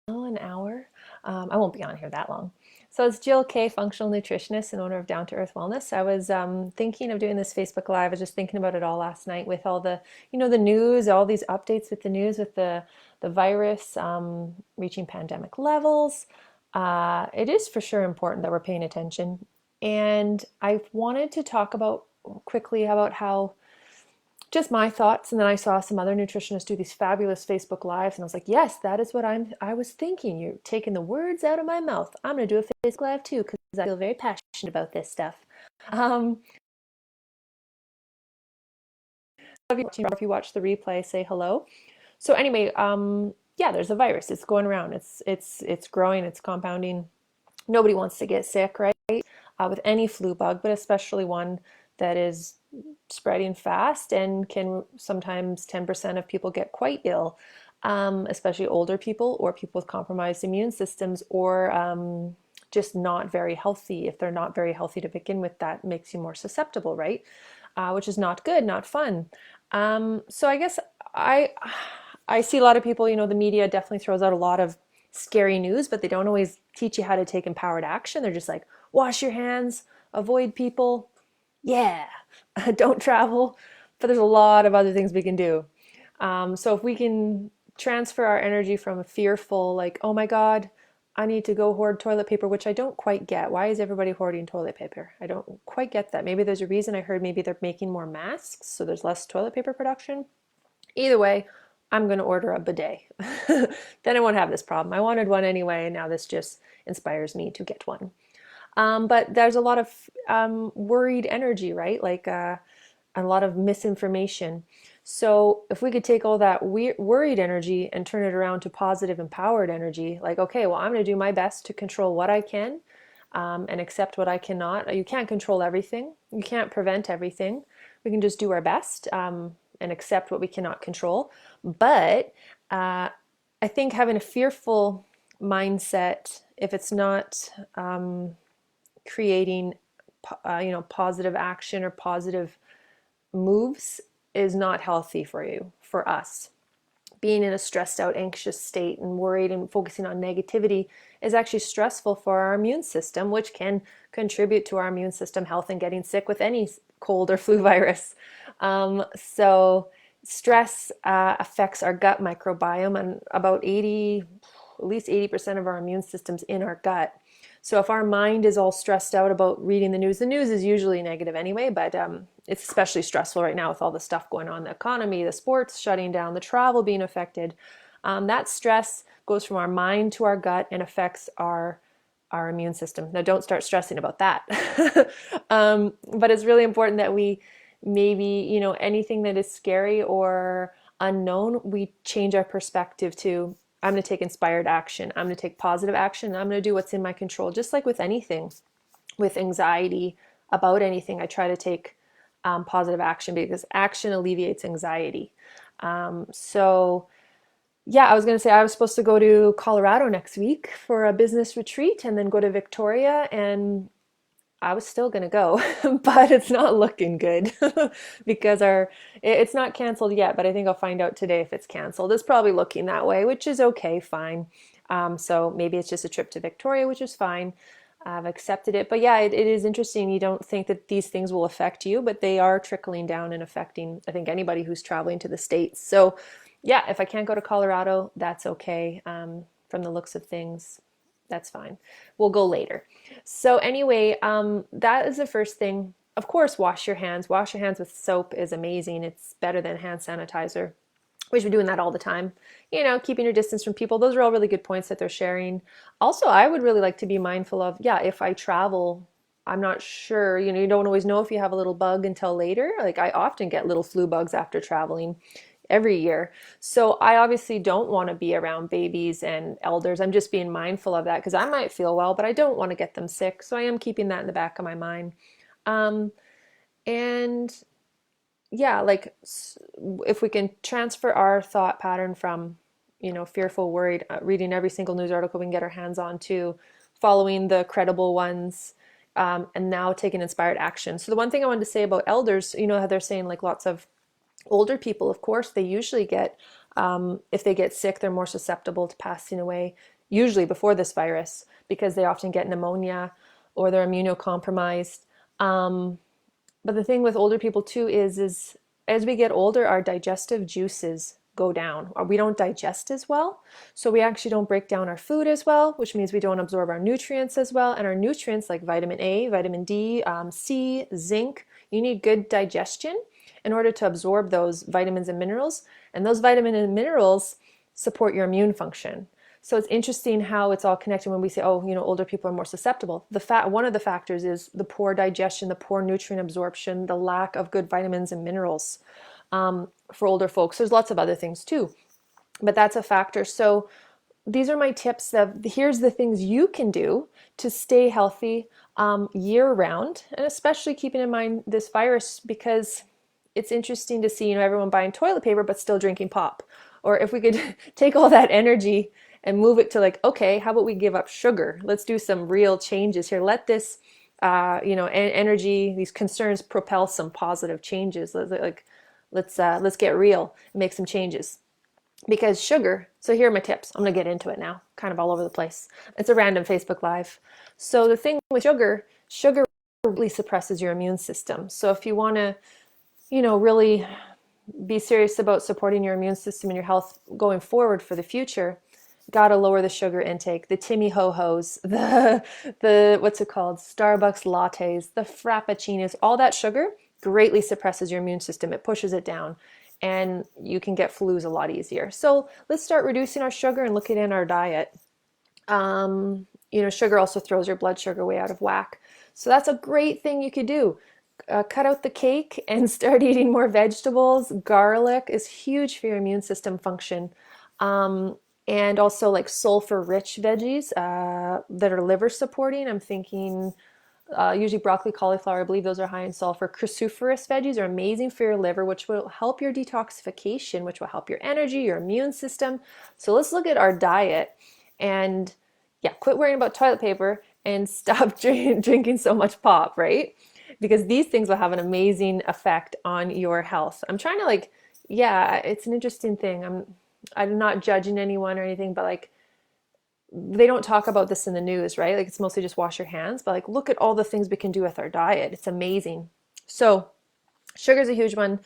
An hour. I won't be on here that long. So it's Jill K, functional nutritionist and owner of Down to Earth Wellness. I was thinking of doing this Facebook Live. I was just thinking about it all last night with all the, the news, all these updates with the news, with the virus reaching pandemic levels. It is for sure important that we're paying attention. And I wanted to talk about quickly about how just my thoughts, and then I saw some other nutritionists do these fabulous Facebook lives, and I was like, yes, that is what I was thinking. You're taking the words out of my mouth. I'm going to do a Facebook live too because I feel very passionate about this stuff. um if you watch the replay, say hello. So anyway, yeah, there's a virus. It's going around. It's growing, it's compounding. Nobody wants to get sick, right? With any flu bug, but especially one that is spreading fast and can sometimes 10% of people get quite ill, especially older people or people with compromised immune systems, or just not very healthy. If they're not very healthy to begin with, that makes you more susceptible, right? Which is not good, not fun. So I guess I I see a lot of people, the media definitely throws out a lot of scary news, but they don't always teach you how to take empowered action. They're just like, wash your hands, avoid people, yeah, don't travel. But there's a lot of other things we can do. So if we can transfer our energy from a fearful, like, oh my God, I need to go hoard toilet paper, which I don't quite get. Why is everybody hoarding toilet paper? I don't quite get that. Maybe there's a reason. I heard maybe they're making more masks, so there's less toilet paper production. Either way, I'm going to order a bidet. Then I won't have this problem. I wanted one anyway, and now this just inspires me to get one. But there's a lot of worried energy, right? Like a lot of misinformation. So if we could take all that worried energy and turn it around to positive, empowered energy, like, okay, well, I'm going to do my best to control what I can and accept what I cannot. You can't control everything. You can't prevent everything. We can just do our best and accept what we cannot control. But I think having a fearful mindset, if it's not creating, positive action or positive moves, is not healthy for you, for us. Being in a stressed out, anxious state and worried and focusing on negativity is actually stressful for our immune system, which can contribute to our immune system health and getting sick with any cold or flu virus. So stress affects our gut microbiome, and about at least 80% of our immune system's in our gut. So if our mind is all stressed out about reading the news is usually negative anyway, but it's especially stressful right now with all the stuff going on, the economy, the sports shutting down, the travel being affected. That stress goes from our mind to our gut and affects our immune system. Now, don't start stressing about that. But it's really important that we maybe, anything that is scary or unknown, we change our perspective to, I'm going to take inspired action. I'm going to take positive action. I'm going to do what's in my control. Just like with anything, with anxiety about anything, I try to take positive action because action alleviates anxiety. So yeah, I was going to say I was supposed to go to Colorado next week for a business retreat and then go to Victoria, and I was still going to go, but it's not looking good because it's not canceled yet, but I think I'll find out today if it's canceled. It's probably looking that way, which is okay, fine. So maybe it's just a trip to Victoria, which is fine. I've accepted it. But yeah, it is interesting. You don't think that these things will affect you, but they are trickling down and affecting, I think, anybody who's traveling to the States. So yeah, if I can't go to Colorado, that's okay. From the looks of things, that's fine. We'll go later. So anyway, that is the first thing. Of course, wash your hands. Wash your hands with soap is amazing. It's better than hand sanitizer. We should be doing that all the time. Keeping your distance from people. Those are all really good points that they're sharing. Also, I would really like to be mindful of, yeah, if I travel, I'm not sure, you don't always know if you have a little bug until later. Like I often get little flu bugs after traveling every year. So I obviously don't want to be around babies and elders. I'm just being mindful of that because I might feel well, but I don't want to get them sick. So I am keeping that in the back of my mind. Um, and yeah, like if we can transfer our thought pattern from, fearful, worried, reading every single news article we can get our hands on to following the credible ones, and now taking inspired action. So the one thing I wanted to say about elders, how they're saying like lots of older people, of course, they usually get, if they get sick, they're more susceptible to passing away usually before this virus, because they often get pneumonia or they're immunocompromised. But the thing with older people too is as we get older, our digestive juices go down, or we don't digest as well. So we actually don't break down our food as well, which means we don't absorb our nutrients as well. And our nutrients like vitamin A, vitamin D, C, zinc, you need good digestion in order to absorb those vitamins and minerals. And those vitamins and minerals support your immune function. So it's interesting how it's all connected when we say, oh, older people are more susceptible. One of the factors is the poor digestion, the poor nutrient absorption, the lack of good vitamins and minerals for older folks. There's lots of other things too, but that's a factor. So these are my tips here's the things you can do to stay healthy year round, and especially keeping in mind this virus, because it's interesting to see, everyone buying toilet paper but still drinking pop. Or if we could take all that energy and move it to okay, how about we give up sugar? Let's do some real changes here. Let this, energy, these concerns propel some positive changes. Let's get real and make some changes. Because sugar, so here are my tips. I'm going to get into it now, kind of all over the place. It's a random Facebook Live. So the thing with sugar really suppresses your immune system. So if you want to, really be serious about supporting your immune system and your health going forward for the future, got to lower the sugar intake. The Timmy Ho-Hos, the what's it called? Starbucks lattes, the frappuccinos, all that sugar greatly suppresses your immune system. It pushes it down, and you can get flus a lot easier. So let's start reducing our sugar and looking in our diet. Sugar also throws your blood sugar way out of whack. So that's a great thing you could do. Cut out the cake and start eating more vegetables. Garlic is huge for your immune system function. And also sulfur-rich veggies that are liver supporting. I'm thinking usually broccoli, cauliflower, I believe those are high in sulfur. Cruciferous veggies are amazing for your liver, which will help your detoxification, which will help your energy, your immune system. So let's look at our diet and quit worrying about toilet paper and stop drinking so much pop, right? Because these things will have an amazing effect on your health. I'm trying to it's an interesting thing. I'm not judging anyone or anything, but they don't talk about this in the news, right? It's mostly just wash your hands, but look at all the things we can do with our diet. It's amazing. So sugar's a huge one.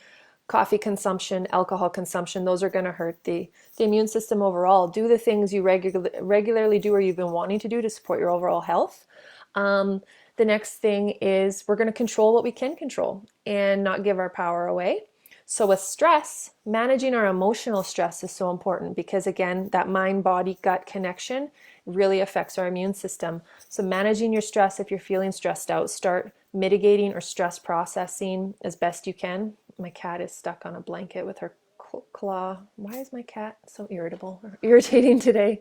Coffee consumption, alcohol consumption, those are going to hurt the immune system overall. Do the things you regularly do or you've been wanting to do to support your overall health. The next thing is we're going to control what we can control and not give our power away. So with stress, managing our emotional stress is so important because, again, that mind-body-gut connection really affects our immune system. So managing your stress, if you're feeling stressed out, start mitigating or stress processing as best you can. My cat is stuck on a blanket with her claw. Why is my cat so irritable or irritating today?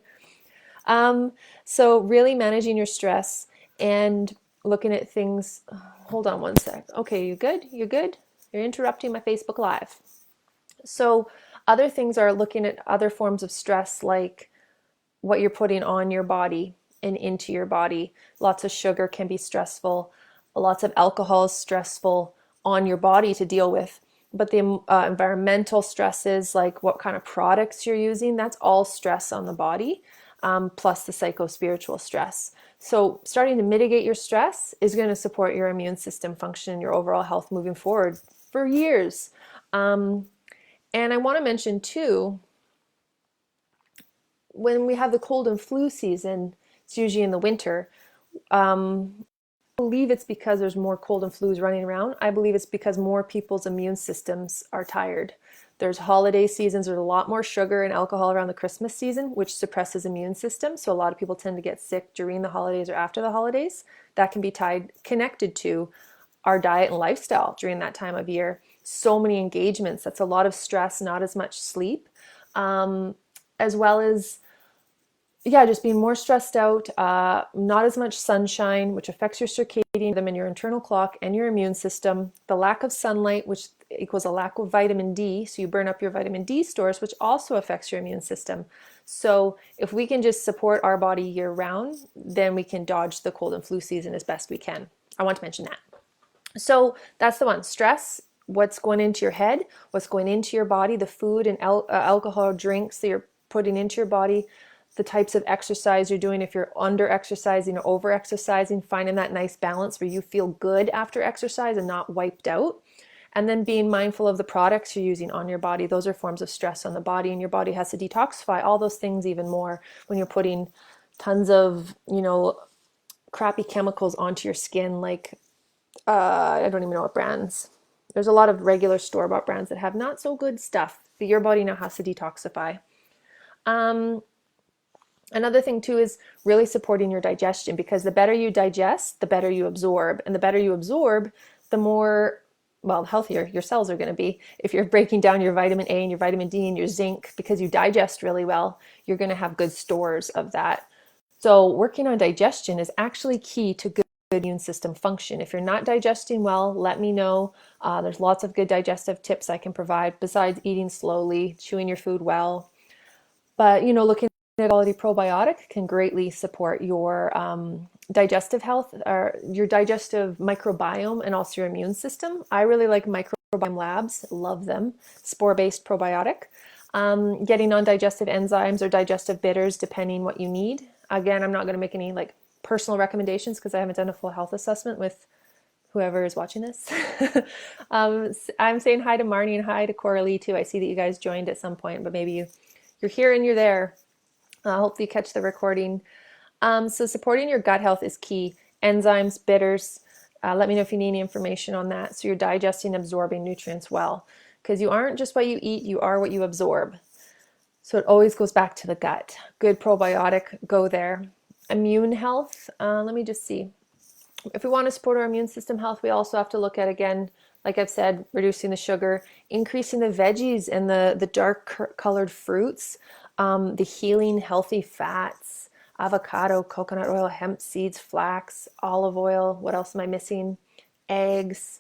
So really managing your stress and looking at things. Hold on one sec. Okay, you good? You good? You're interrupting my Facebook Live. So other things are looking at other forms of stress, like what you're putting on your body and into your body. Lots of sugar can be stressful. Lots of alcohol is stressful on your body to deal with. But the environmental stresses, like what kind of products you're using, that's all stress on the body, plus the psycho-spiritual stress. So starting to mitigate your stress is going to support your immune system function, your overall health moving forward for years. And I want to mention too, when we have the cold and flu season, it's usually in the winter. I believe it's because there's more cold and flus running around. I believe it's because more people's immune systems are tired. There's holiday seasons, there's a lot more sugar and alcohol around the Christmas season, which suppresses immune system. So a lot of people tend to get sick during the holidays or after the holidays. That can be connected to our diet and lifestyle during that time of year. So many engagements, that's a lot of stress, not as much sleep, as well as just being more stressed out, not as much sunshine, which affects your circadian rhythm and your internal clock and your immune system. The lack of sunlight, which equals a lack of vitamin D, so you burn up your vitamin D stores, which also affects your immune system. So if we can just support our body year round, then we can dodge the cold and flu season as best we can. I want to mention that. So that's the one. Stress, what's going into your head, what's going into your body, the food and alcohol drinks that you're putting into your body, the types of exercise you're doing, if you're under exercising or over exercising, finding that nice balance where you feel good after exercise and not wiped out. And then being mindful of the products you're using on your body. Those are forms of stress on the body, and your body has to detoxify all those things even more when you're putting tons of, crappy chemicals onto your skin, like I don't even know what brands. There's a lot of regular store-bought brands that have not so good stuff, but your body now has to detoxify. Another thing too is really supporting your digestion, because the better you digest, the better you absorb. And the better you absorb, the more, well, healthier your cells are going to be. If you're breaking down your vitamin A and your vitamin D and your zinc because you digest really well, you're going to have good stores of that. So working on digestion is actually key to good immune system function. If you're not digesting well, let me know. There's lots of good digestive tips I can provide besides eating slowly, chewing your food well. But, looking at quality probiotic can greatly support your digestive health, or your digestive microbiome, and also your immune system. I really like Microbiome Labs, love them, spore-based probiotic. Getting on digestive enzymes or digestive bitters, depending what you need. Again, I'm not going to make any like personal recommendations because I haven't done a full health assessment with whoever is watching this. I'm saying hi to Marnie and hi to Coralie too. I see that you guys joined at some point, but maybe you're here and you're there. Hopefully you catch the recording. So supporting your gut health is key. Enzymes, bitters. Let me know if you need any information on that. So you're digesting, absorbing nutrients well, because you aren't just what you eat, you are what you absorb. So it always goes back to the gut. Good probiotic, go there. Immune health, let me just see. If we want to support our immune system health, we also have to look at, again, like I've said, reducing the sugar, increasing the veggies and the dark colored fruits, the healing healthy fats, avocado, coconut oil, hemp seeds, flax, olive oil. What else am I missing? Eggs.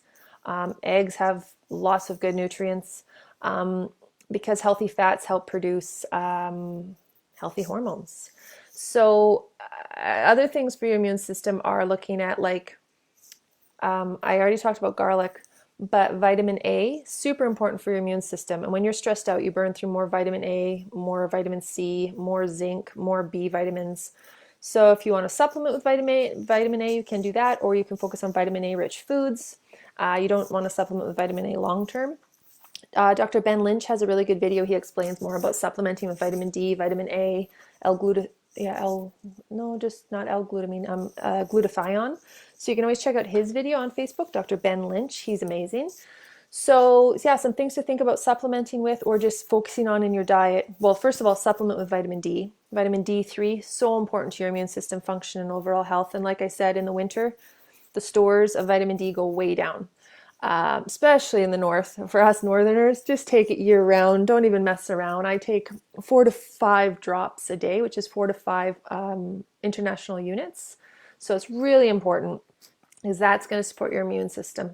Eggs have lots of good nutrients because healthy fats help produce healthy hormones. So other things for your immune system are looking at, like, I already talked about garlic, but vitamin A, super important for your immune system. And when you're stressed out, you burn through more vitamin A, more vitamin C, more zinc, more B vitamins. So if you want to supplement with vitamin A, you can do that, or you can focus on vitamin A rich foods. You don't want to supplement with vitamin A long term. Dr. Ben Lynch has a really good video. He explains more about supplementing with vitamin D, vitamin A, glutathione. So you can always check out his video on Facebook, Dr. Ben Lynch. He's amazing. So yeah, some things to think about supplementing with, or just focusing on in your diet. Well, first of all, supplement with vitamin D. Vitamin D3, so important to your immune system function and overall health. And like I said, in the winter, the stores of vitamin D go way down. Especially in the north. For us northerners, just take it year round. Don't even mess around. I take 4 to 5 drops a day, which is 4 to 5 international units. So it's really important, because that's going to support your immune system.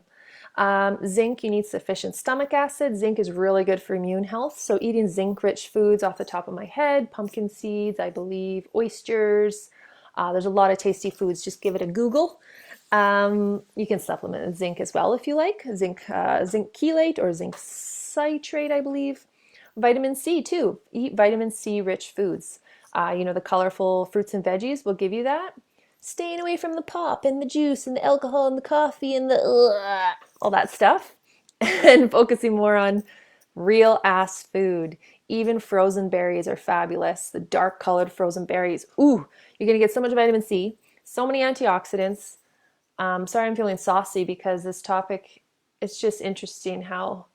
Zinc, you need sufficient stomach acid. Zinc is really good for immune health. So eating zinc-rich foods, off the top of my head, pumpkin seeds, I believe, oysters. There's a lot of tasty foods. Just give it a Google. You can supplement with zinc as well if you like. Zinc chelate or zinc citrate, I believe. Vitamin C too. Eat vitamin C rich foods. The colorful fruits and veggies will give you that. Staying away from the pop and the juice and the alcohol and the coffee and all that stuff. And focusing more on real ass food. Even frozen berries are fabulous. The dark colored frozen berries. Ooh, you're going to get so much vitamin C, so many antioxidants. Sorry, I'm feeling saucy because this topic, it's just interesting how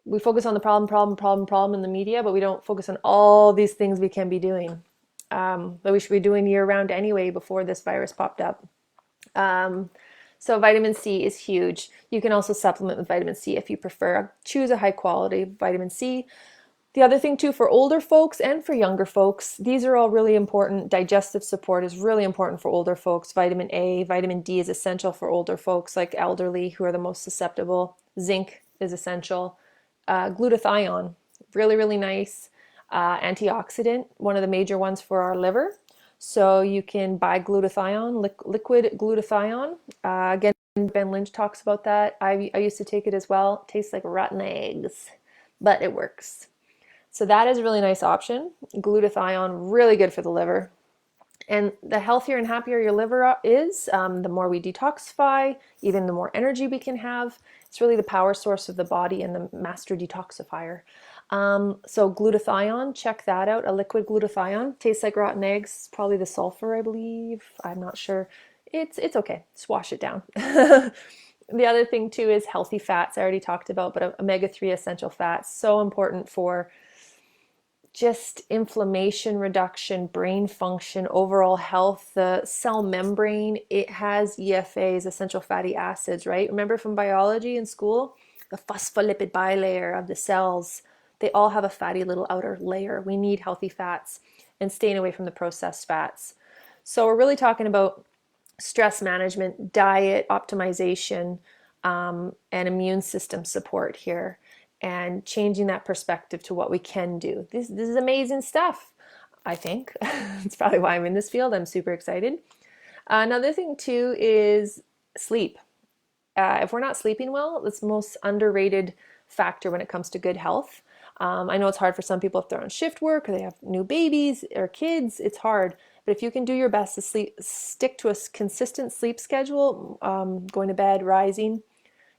we focus on the problem in the media, but we don't focus on all these things we can be doing, that we should be doing year round anyway before this virus popped up. So vitamin C is huge. You can also supplement with vitamin C if you prefer. Choose a high quality vitamin C. The other thing too, for older folks and for younger folks, these are all really important. Digestive support is really important for older folks. Vitamin A, vitamin D is essential for older folks, like elderly who are the most susceptible. Zinc is essential. Glutathione, really, really nice antioxidant, one of the major ones for our liver. So you can buy glutathione, liquid glutathione. Again, Ben Lynch talks about that. I used to take it as well. It tastes like rotten eggs, but it works. So that is a really nice option. Glutathione, really good for the liver. And the healthier and happier your liver is, the more we detoxify, even the more energy we can have. It's really the power source of the body and the master detoxifier. So glutathione, check that out. A liquid glutathione tastes like rotten eggs. Probably the sulfur, I believe. I'm not sure. It's okay. Just wash it down. The other thing too is healthy fats. I already talked about, but omega-3 essential fats, so important for just inflammation reduction, brain function, overall health. The cell membrane, it has EFAs, essential fatty acids, right? Remember from biology in school? The phospholipid bilayer of the cells, they all have a fatty little outer layer. We need healthy fats and staying away from the processed fats. So we're really talking about stress management, diet optimization, and immune system support here, and changing that perspective to what we can do. This is amazing stuff, I think. It's probably why I'm in this field. I'm super excited. Another thing too is sleep. If we're not sleeping well, it's the most underrated factor when it comes to good health. I know it's hard for some people if they're on shift work or they have new babies or kids. It's hard. But if you can do your best to stick to a consistent sleep schedule, going to bed, rising,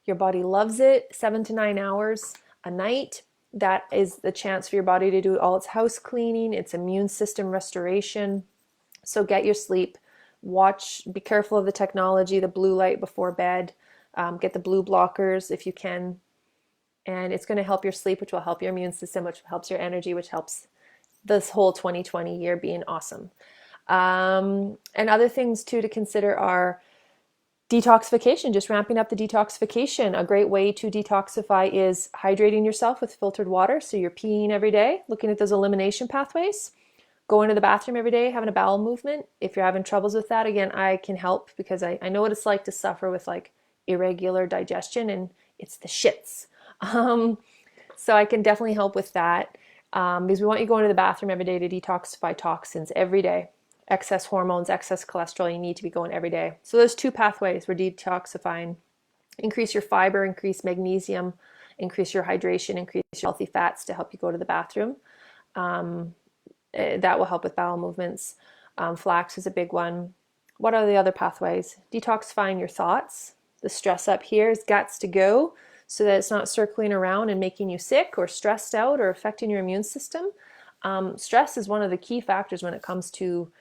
your body loves it. 7 to 9 hours a night. That is the chance for your body to do all its house cleaning, its immune system restoration. So get your sleep. Be careful of the technology, the blue light before bed. Get the blue blockers if you can. And it's going to help your sleep, which will help your immune system, which helps your energy, which helps this whole 2020 year being awesome. And other things too to consider are detoxification, just ramping up the detoxification. A great way to detoxify is hydrating yourself with filtered water. So you're peeing every day, looking at those elimination pathways, going to the bathroom every day, having a bowel movement. If you're having troubles with that, again, I can help because I know what it's like to suffer with like irregular digestion, and it's the shits. So I can definitely help with that, because we want you going to the bathroom every day to detoxify toxins every day. Excess hormones, excess cholesterol, you need to be going every day. So there's two pathways we're detoxifying. Increase your fiber, increase magnesium, increase your hydration, increase your healthy fats to help you go to the bathroom. That will help with bowel movements. Flax is a big one. What are the other pathways? Detoxifying your thoughts. The stress up here is guts to go so that it's not circling around and making you sick or stressed out or affecting your immune system. Stress is one of the key factors when it comes to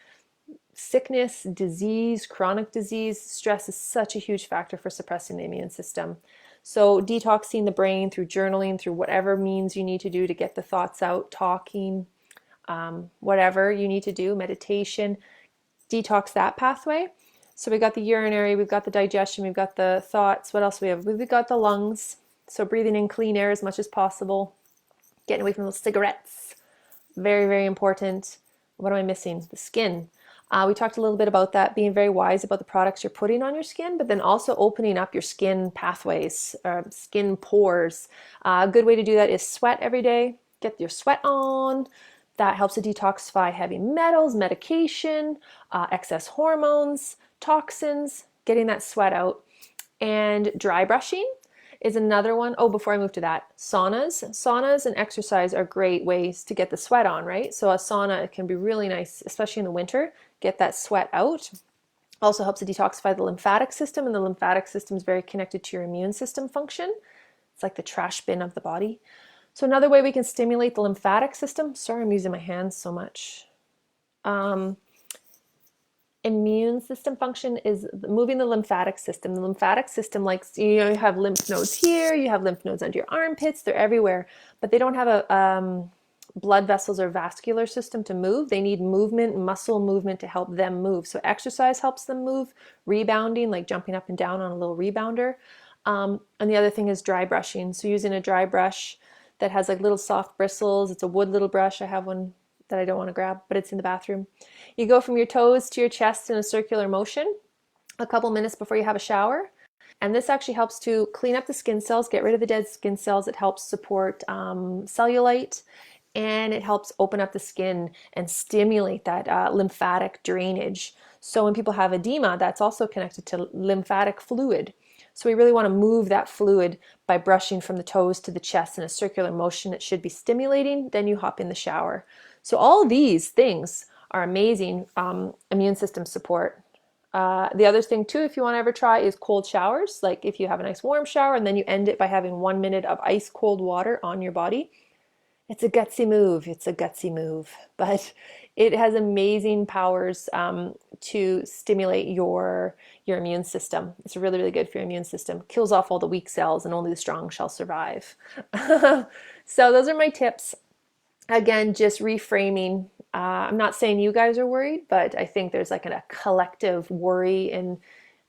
sickness, disease, chronic disease. Stress is such a huge factor for suppressing the immune system. So detoxing the brain through journaling, through whatever means you need to do to get the thoughts out, talking, whatever you need to do, meditation, detox that pathway. So we got the urinary, we've got the digestion, we've got the thoughts. What else we have? We've got the lungs. So breathing in clean air as much as possible, getting away from those cigarettes. Very, very important. What am I missing? The skin. We talked a little bit about that, being very wise about the products you're putting on your skin, but then also opening up your skin pathways, skin pores. A good way to do that is sweat every day. Get your sweat on. That helps to detoxify heavy metals, medication, excess hormones, toxins, getting that sweat out. And dry brushing is another one. Oh, before I move to that, saunas and exercise are great ways to get the sweat on, right? So a sauna can be really nice, especially in the winter, get that sweat out. Also helps to detoxify the lymphatic system, and the lymphatic system is very connected to your immune system function. It's like the trash bin of the body. So another way we can stimulate the lymphatic system, sorry, I'm using my hands so much. Immune system function is moving the lymphatic system. The lymphatic system, like, you have lymph nodes here, you have lymph nodes under your armpits, they're everywhere, but they don't have a blood vessels or vascular system to move. They need movement, muscle movement to help them move. So exercise helps them move, rebounding, like jumping up and down on a little rebounder. And the other thing is dry brushing. So using a dry brush that has like little soft bristles. It's a wood little brush. I have one that I don't want to grab, but it's in the bathroom. You go from your toes to your chest in a circular motion a couple minutes before you have a shower. And this actually helps to clean up the skin cells, get rid of the dead skin cells. It helps support cellulite, and it helps open up the skin and stimulate that lymphatic drainage. So when people have edema, that's also connected to lymphatic fluid. So we really want to move that fluid by brushing from the toes to the chest in a circular motion. It should be stimulating. Then you hop in the shower. So all these things are amazing immune system support. The other thing too, if you want to ever try, is cold showers. Like if you have a nice warm shower and then you end it by having 1 minute of ice cold water on your body. It's a gutsy move. It's a gutsy move, but it has amazing powers to stimulate your immune system. It's really, really good for your immune system. Kills off all the weak cells, and only the strong shall survive. So those are my tips. Again, just reframing. I'm not saying you guys are worried, but I think there's like a collective worry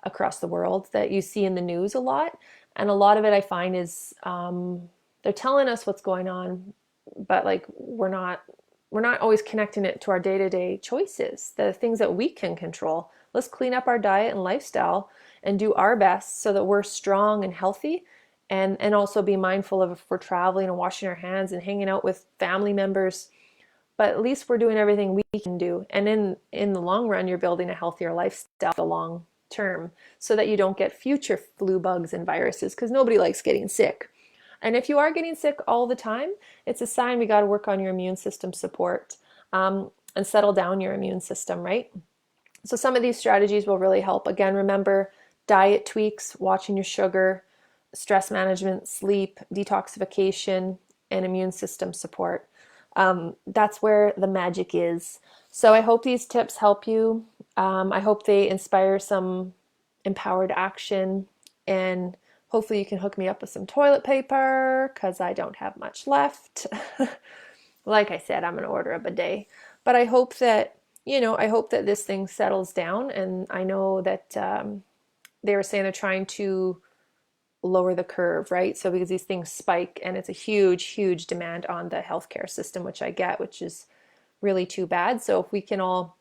across the world that you see in the news a lot, and a lot of it I find is they're telling us what's going on, but like we're not always connecting it to our day-to-day choices, the things that we can control. Let's clean up our diet and lifestyle and do our best so that we're strong and healthy, and also be mindful of if we're traveling and washing our hands and hanging out with family members. But at least we're doing everything we can do, and in the long run you're building a healthier lifestyle the long term, so that you don't get future flu bugs and viruses, because nobody likes getting sick. And if you are getting sick all the time, it's a sign we got to work on your immune system support and settle down your immune system, right? So some of these strategies will really help. Again, remember diet tweaks, watching your sugar, stress management, sleep, detoxification, and immune system support. That's where the magic is. So I hope these tips help you. I hope they inspire some empowered action, and hopefully you can hook me up with some toilet paper because I don't have much left. Like I said, I'm going to order a bidet. But I hope that, I hope that this thing settles down. And I know that they were saying they're trying to lower the curve, right? So because these things spike, and it's a huge, huge demand on the healthcare system, which I get, which is really too bad. So if we can all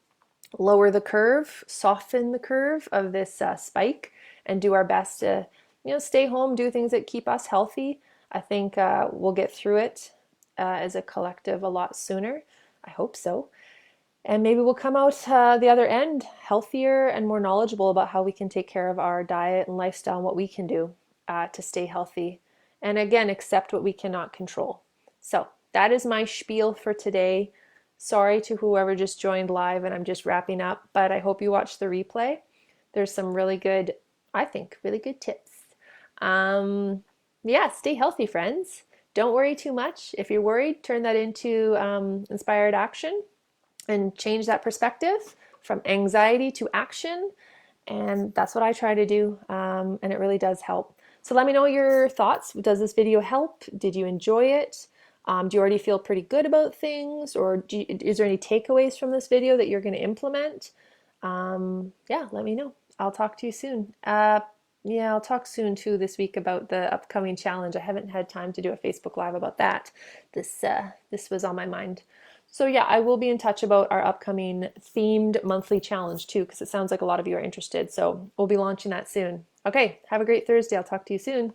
lower the curve, soften the curve of this spike, and do our best to stay home, do things that keep us healthy, I think we'll get through it as a collective a lot sooner. I hope so. And maybe we'll come out the other end healthier and more knowledgeable about how we can take care of our diet and lifestyle and what we can do to stay healthy. And again, accept what we cannot control. So that is my spiel for today. Sorry to whoever just joined live, and I'm just wrapping up, but I hope you watch the replay. There's some really good, I think, really good tips. Stay healthy, friends. Don't worry too much. If you're worried, turn that into inspired action and change that perspective from anxiety to action. And that's what I try to do, and it really does help. So let me know your thoughts. Does this video help? Did you enjoy it? Do you already feel pretty good about things? Or is there any takeaways from this video that you're going to implement? Let me know. I'll talk to you soon. I'll talk soon too this week about the upcoming challenge. I haven't had time to do a Facebook Live about that. This was on my mind. So I will be in touch about our upcoming themed monthly challenge too, because it sounds like a lot of you are interested. So we'll be launching that soon. Okay, have a great Thursday. I'll talk to you soon.